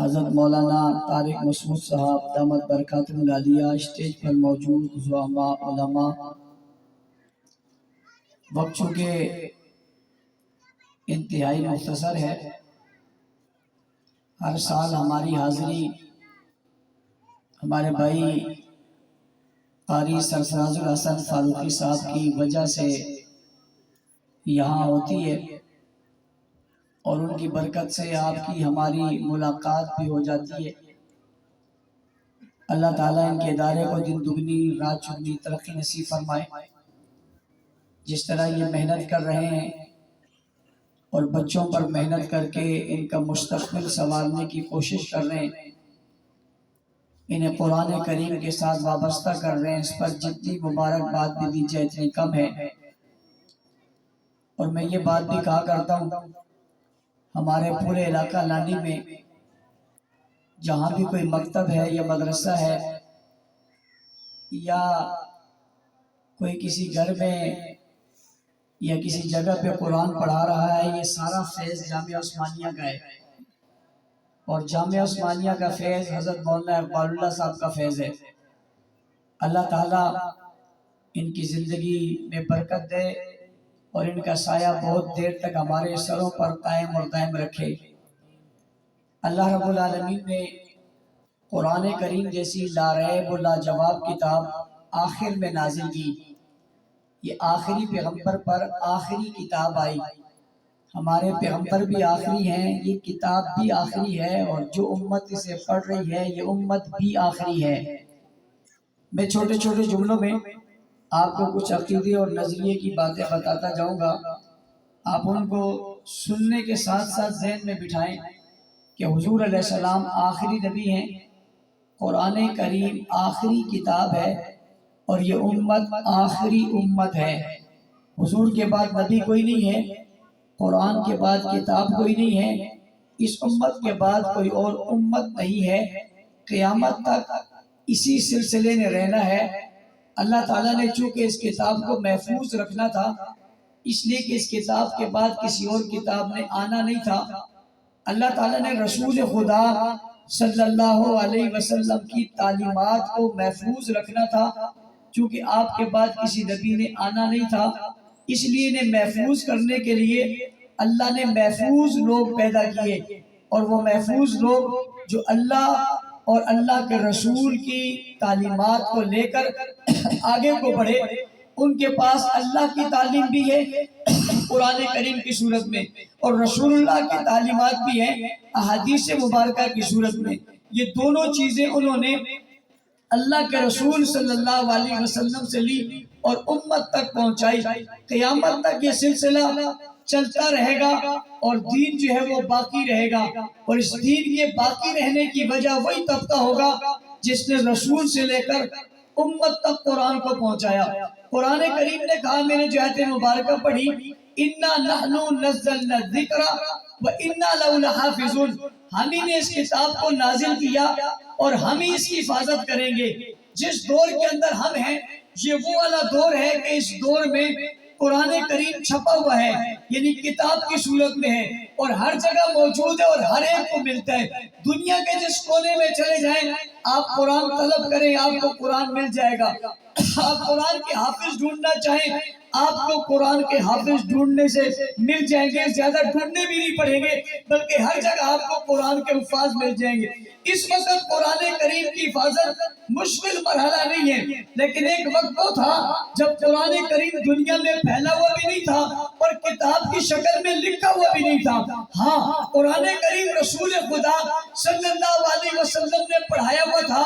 حضرت مولانا طارق مسعود صاحب دامت برکاتہ العالیہ، اسٹیج پر موجود زعماء علماء، وقت چونکہ انتہائی مختصر ہے، ہر سال ہماری حاضری ہمارے بھائی قاری سرفراز الحسن فاروقی صاحب کی وجہ سے یہاں ہوتی ہے، اور ان کی برکت سے آپ کی ہماری ملاقات بھی ہو جاتی ہے۔ اللہ تعالیٰ ان کے ادارے کو دن دگنی رات چگنی ترقی نصیب فرمائے۔ جس طرح یہ محنت کر رہے ہیں اور بچوں پر محنت کر کے ان کا مستقبل سنوارنے کی کوشش کر رہے ہیں، انہیں قرآن کریم کے ساتھ وابستہ کر رہے ہیں، اس پر جتنی مبارکباد بھی دی جائے اتنی کم ہے۔ اور میں یہ بات بھی کہا کرتا ہوں، ہمارے پورے علاقہ لانی میں جہاں بھی کوئی مکتب ہے یا مدرسہ ہے یا کوئی کسی گھر میں یا کسی جگہ پہ قرآن پڑھا رہا ہے، یہ سارا فیض جامعہ عثمانیہ کا ہے، اور جامعہ عثمانیہ کا فیض حضرت مولانا اقبال اللہ صاحب کا فیض ہے۔ اللہ تعالیٰ ان کی زندگی میں برکت دے اور ان کا سایہ بہت دیر تک ہمارے سروں پر قائم اور دائم رکھے۔ اللہ رب العالمین نے قرآن کریم جیسی لاریب و لاجواب کتاب آخر میں نازل کی۔ یہ آخری پیغمبر پر آخری کتاب آئی، ہمارے پیغمبر بھی آخری ہیں، یہ کتاب بھی آخری ہے، اور جو امت اسے پڑھ رہی ہے یہ امت بھی آخری ہے۔ میں چھوٹے چھوٹے جملوں میں آپ کو کچھ عقیدے اور نظریے کی باتیں بتاتا جاؤں گا، آپ ان کو سننے کے ساتھ ساتھ ذہن میں بٹھائیں کہ حضور علیہ السلام آخری نبی ہیں، قرآن کریم آخری کتاب ہے، اور یہ امت آخری امت ہے۔ حضور کے بعد نبی کوئی نہیں ہے، قرآن کے بعد کتاب کوئی نہیں ہے، اس امت کے بعد کوئی اور امت نہیں ہے، قیامت تک اسی سلسلے میں رہنا ہے۔ اللہ تعالیٰ نے چونکہ اس کتاب کو محفوظ رکھنا تھا، اس لیے کہ اس کتاب کے بعد کسی اور کتاب نے آنا نہیں تھا، اللہ تعالیٰ نے رسول خدا صلی اللہ علیہ وسلم کی تعلیمات کو محفوظ رکھنا تھا، چونکہ آپ کے بعد کسی نبی نے آنا نہیں تھا، اس لیے انہیں محفوظ کرنے کے لیے اللہ نے محفوظ لوگ پیدا کیے، اور وہ محفوظ لوگ جو اللہ اور اللہ کے رسول کی تعلیمات کو لے کر آگے کو بڑھے، ان کے پاس اللہ کی تعلیم بھی ہے قرآن کریم کی صورت میں، اور رسول اللہ کی تعلیمات بھی ہیں احادیث مبارکہ کی صورت میں۔ یہ دونوں چیزیں انہوں نے اللہ کے رسول صلی اللہ علیہ وسلم سے لی اور امت تک پہنچائی۔ قیامت تک یہ سلسلہ چلتا رہے گا، اور دین جو ہے وہ باقی رہے گا، اور اس دین کے باقی رہنے کی وجہ وہی طبقہ ہوگا جس نے رسول سے لے کر امت تک قرآن کو پہنچایا۔ قرآن کریم نے کہا، میں نے جو آیت مبارکہ پڑھی، اِنَّا نَحْنُ نَزَّلْنَا الذِّكْرَ وَإِنَّا لَهُ لَحَافِظُونَ، ہم ہی نے اس کتاب کو نازل کیا اور ہم ہی اس کی حفاظت کریں گے۔ جس دور کے اندر ہم ہیں یہ وہ والا دور ہے کہ اس دور میں قرآن کریم چھپا ہوا ہے، یعنی کتاب کی صورت میں ہے، اور ہر جگہ موجود ہے اور ہر ایک کو ملتا ہے۔ دنیا کے جس کونے میں چلے جائیں آپ قرآن طلب کریں، آپ کو قرآن مل جائے گا۔ آپ قرآن کے حافظ ڈھونڈنا چاہیں آپ کو قرآن کے حافظ ڈھونڈنے سے مل جائیں گے، زیادہ ڈھونڈنے بھی نہیں پڑیں گے، بلکہ ہر جگہ آپ کو قرآن کے حفاظ مل جائیں گے۔ اس وقت قرآن کریم کی حفاظت مشکل مرحلہ نہیں ہے، لیکن ایک وقت وہ تھا جب قرآن کریم دنیا میں پھیلا ہوا بھی نہیں تھا اور کتاب کی شکل میں لکھا ہوا بھی نہیں تھا۔ ہاں، قرآن کریم رسول خدا صلی اللہ علیہ وسلم نے پڑھایا ہوا تھا،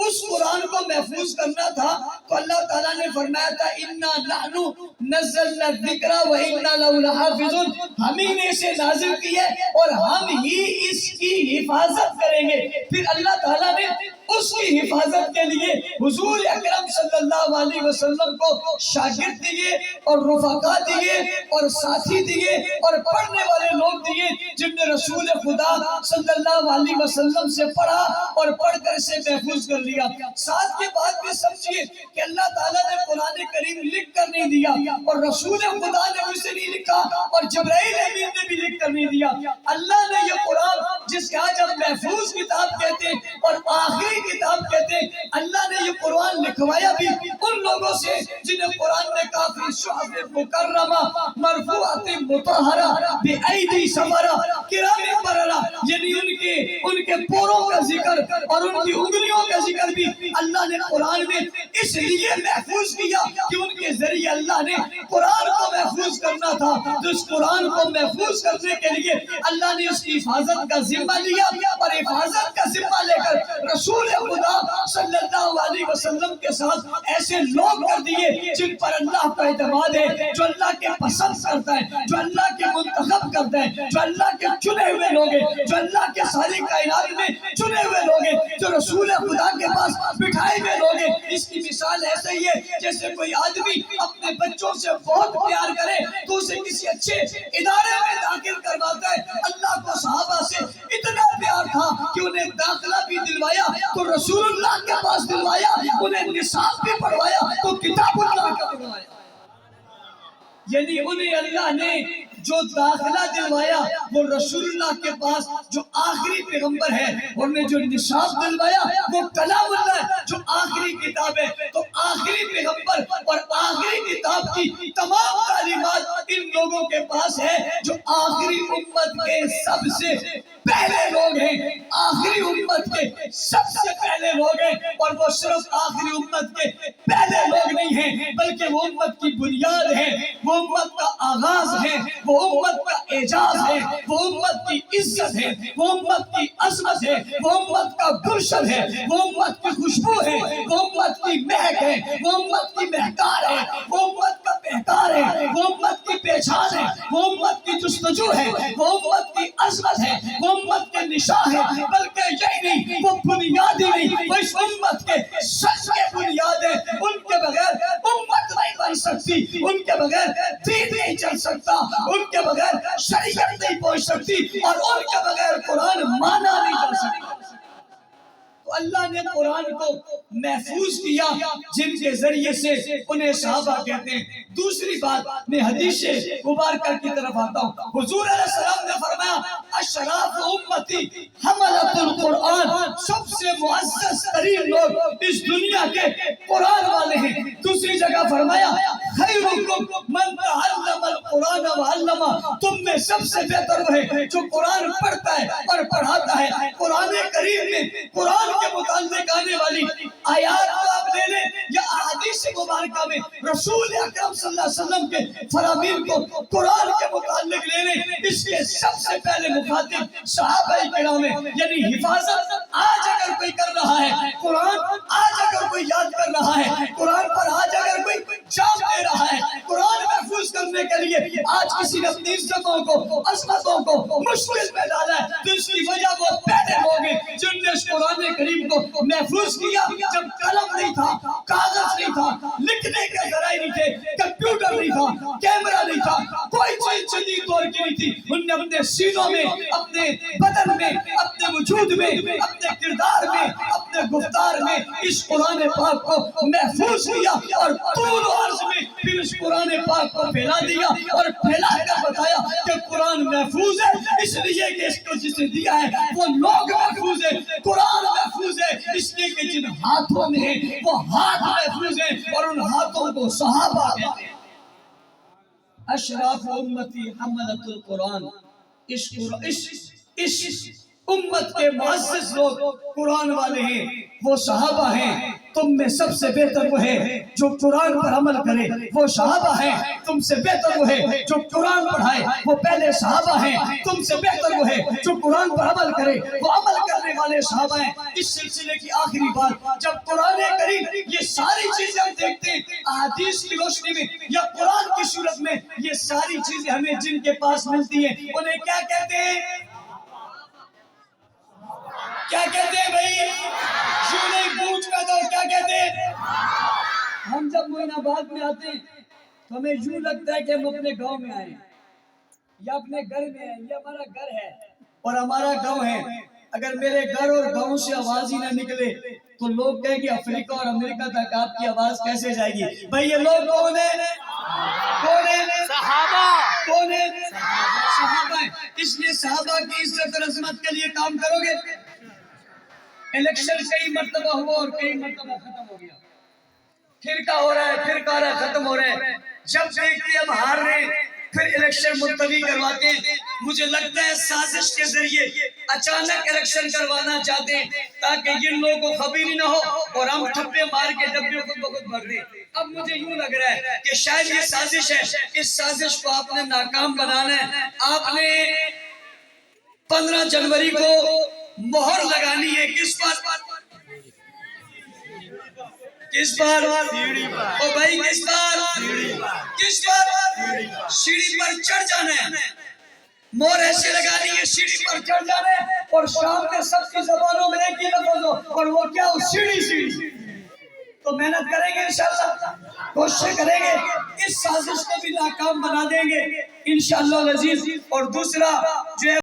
اس قرآن کو محفوظ کرنا تھا، تو اللہ تعالیٰ نے فرمایا تھا اِنَّا نَحْنُ نَزَّلْنَا الذِّكْرَ وَإِنَّا لَهُ لَحَافِظُونَ، ہم ہی نے اسے نازل کیا اور ہم ہی اس کی حفاظت کریں گے۔ پھر اللہ تعالیٰ نے اس کی حفاظت کے لیے حضور اکرم صلی اللہ علیہ وسلم کو شاگرد دیے اور رفقا دیے اور ساتھی دیے اور پڑھنے والے لوگ دیے، جن نے رسول خدا صلی اللہ علیہ وسلم سے پڑھا اور پڑھ کر اسے محفوظ کر لیا۔ ساتھ کے بعد بھی سمجھیے کہ اللہ تعالیٰ نے قرآن کریم لکھ کر نہیں دیا، اور رسول خدا نے اسے نہیں لکھا، اور جبرائیل امین نے بھی لکھ کر نہیں دیا۔ اللہ نے یہ قرآن جس کے آج ہم محفوظ کتاب کہتے ہیں اور آخری کتاب کہتے ہیں۔ اللہ نے یہ قرآن لکھوایا بھی ان لوگوں سے جنہیں قرآن نے کہا فی صحف مکرمہ مرفوعۃ مطہرہ بأیدی سفرہ کرام بررہ، یعنی ان کے پوروں کا ذکر اور ان کی انگلیوں کا ذکر بھی اللہ نے قرآن میں اس لیے محفوظ کیا کہ ان کے ذریعے اللہ نے قرآن کو محفوظ کرنا تھا۔ تو اس قرآن کو محفوظ کرنے کے لیے اللہ نے اس کی حفاظت کا ذمہ لیا اور حفاظت کا ذمہ لے کر رسول خدا صلی اللہ علیہ وسلم کے ساتھ ایسے لوگ کر دیے جن پر اللہ کا اعتماد ہے، جو اللہ کے پسند کرتا ہے، جو اللہ کے منتخب کرتا ہے، جو اللہ کے چنے ہوئے لوگ ہیں، جو اللہ کے ساری کائنات میں چنے ہوئے لوگ ہیں، جو رسول خدا کے پاس بٹھائے ہوئے لوگ ہیں۔ اس کی مثال ایسے ہی ہے جیسے کوئی آدمی اپنے بچوں سے بہت پیار کرے تو اسے کسی اچھے ادارے میں داخل کرواتا ہے۔ اللہ کو صحابہ سے اتنا پیار تھا کہ انہیں داخلہ بھی دلوایا تو رسول اللہ کے پاس دلوایا، انہیں نصاب بھی پڑھوایا تو کتاب اللہ کا پڑھوایا۔ یعنی انہیں اللہ نے جو داخلہ دلوایا وہ رسول اللہ کے پاس جو آخری پیغمبر ہے، انہیں جو نصاب دلوایا وہ کلام اللہ ہے جو آخری کتاب ہے۔ تو آخری پیغمبر اور آخری کتاب کی تمام تعلیمات ان لوگوں کے پاس ہے جو آخری امت کے سب سے پہلے لوگ ہیں، آخری امت کے سب سے پہلے لوگ ہیں۔ اور وہ صرف آخری امت کے پہلے لوگ نہیں ہیں بلکہ وہ امت کی بنیاد ہے، وہ امت کا آغاز ہے، وہ امت کا اعجاز ہے، وہ امت کی عزت ہے، وہ امت کی عظمت ہے، وہ امت کا گلشن ہے، وہ امت کی خوشبو ہے، وہ امت کی مہک ہے، وہ امت کی مہکار ہے، وہ امت کا پہکار ہے، وہ امت کی پہچان ہے، وہ امت کی جستجو ہے، وہ امت کی عظمت ہے، وہ امت کے نشاں ہے۔ بلکہ یہی نہیں، وہ بنیاد ہی نہیں، وہ اس امت کے سچ کے بنیاد ہے۔ ان کے بغیر امت نہیں بن سکتی، ان کے بغیر دین نہیں چل سکتا، ان کے بغیر شریعت نہیں پہنچ سکتی اور ان کے بغیر قرآن مانا نہیں جا سکتا۔ تو اللہ نے قرآن کو محفوظ کیا جن کے ذریعے سے انہیں صحابہ کہتے ہیں۔ دوسری بات میں حدیث مبارکہ کی طرف آتا ہوں۔ حضور علیہ السلام نے فرمایا اشراف امتی حملۃ القرآن، سب سے معزز ترین لوگ اس دنیا کے قرآن والے ہیں۔ دوسری جگہ فرمایا خیرکم من تعلم القرآن وعلمہ، تم میں سب سے بہتر وہ ہے جو قرآن پڑھتا ہے اور پڑھاتا ہے۔ قرآن کریم میں قرآن کے متعلق آنے والی آیات کو آپ لے لیں یا احادیث مبارکہ میں رسول اکرم صلی اللہ علیہ وسلم کے فرامین کو قرآن کے متعلق لے لیں، اس کے سب سے پہلے مخاطب صحابہ کرام ہیں۔ یعنی حفاظت آج اگر کوئی کر رہا ہے، قرآن آج اگر کوئی یاد کر رہا ہے، قرآن پر آج اگر کوئی جام دے رہا ہے، قرآن محفوظ کرنے کے لیے آج کسی نے اپنی عزتوں کو عظمتوں کو مشکل میں ڈالا ہے تو اس کی وجہ وہ پہلے لوگ ہیں جن نے اس قرآن کریم کو محفوظ کیا جب قلم نہیں تھا، کاغذ نہیں تھا، لکھنے کے ذرائع نہیں تھے، کمپیوٹر نہیں تھا، کیمرہ نہیں تھا، کوئی چیز جدید دور کی نہیں تھی۔ انہوں نے اپنے سینوں میں، اپنے بدن میں، اپنے وجود میں، اپنے کردار میں، اپنے گفتار میں اس قرآن پاک کو محفوظ کیا اور طول و عرض میں پھر اس قرآن پاک کو پھیلا دیا اور پھیلا کر بتایا کہ قرآن محفوظ ہے اس لیے کہ اس کو جسے دیا ہے وہ لوگ محفوظ ہے، قرآن محفوظ ہے اس لیے کہ جن ہاتھوں میں ہے وہ ہاتھ محفوظ ہے اور ان ہاتھوں کو صحابہ کہتے ہیں۔ اشراف امتی حملۃ القرآن، اس امت کے معزز لوگ قرآن والے ہیں، وہ صحابہ ہیں۔ تم میں سب سے بہتر وہ ہے جو قرآن پر عمل کرے، وہ صحابہ ہیں۔ تم سے بہتر وہ ہے جو قرآن پڑھائے، وہ پہلے صحابہ ہیں۔ تم سے بہتر وہ ہے جو قرآن پر عمل کرے، وہ عمل کرنے والے صحابہ ہیں۔ اس سلسلے کی آخری بات، جب قرآن کریم یہ ساری چیزیں ہم دیکھتے ہیں احادیث کی روشنی میں یا قرآن کی صورت میں، یہ ساری چیزیں ہمیں جن کے پاس ملتی ہیں انہیں کیا کہتے ہیں؟ کیا کہتے ہیں بھائی؟ یوں نہیں پوچھ کا دو، کیا کہتے ہیں؟ ہم جب معین آباد میں آتے ہیں تو ہمیں یوں لگتا ہے کہ ہم اپنے گاؤں میں آئے یا اپنے گھر میں ہیں، یہ ہمارا گھر ہے اور ہمارا گاؤں ہے۔ اگر میرے گھر اور گاؤں سے آواز ہی نہ نکلے تو لوگ کہیں گے افریقہ اور امریکہ تک آپ کی آواز کیسے جائے گی؟ بھائی یہ لوگ کون ہیں؟ کون ہیں؟ صحابہ۔ کون ہیں؟ صحابہ۔ اس لیے صحابہ کی عزت اور عظمت کے لیے کام کرو گے۔ الیکشن کئی مرتبہ ہوا اور کئی مرتبہ ختم ہو گیا، فرقہ ہو رہا ہے، فرقہ ہو رہا ہے، ختم ہو رہا ہے۔ جب دیکھتے اب ہار رہے پھر الیکشن ملتوی کرواتے ہیں۔ مجھے لگتا ہے سازش کے ذریعے اچانک الیکشن کروانا چاہتے ہیں تاکہ جن لوگوں کو خبر ہی نہ ہو اور ہم ٹھپے مار کے ڈبے خود بخود بھر دیں۔ اب مجھے یوں لگ رہا ہے کہ شاید یہ سازش ہے، اس سازش کو آپ نے ناکام بنانا ہے۔ آپ نے 15 جنوری کو مہر لگانی ہے کس پر؟ کس پر؟ او بھائی کس پر؟ کس پر؟ سیڑھی پر چڑھ جانا ہے، مہر ایسے لگانی ہے سیڑھی پر چڑھ جانا ہے، اور شام میں سب کی زبانوں میں ایک ہی لفظ ہو، اور وہ کیا ہو؟ سیڑھی سیڑھی۔ تو محنت کریں گے انشاءاللہ، کوشش کریں گے، اس سازش کو بھی ناکام بنا دیں گے انشاءاللہ العزیز۔ اور دوسرا جو ہے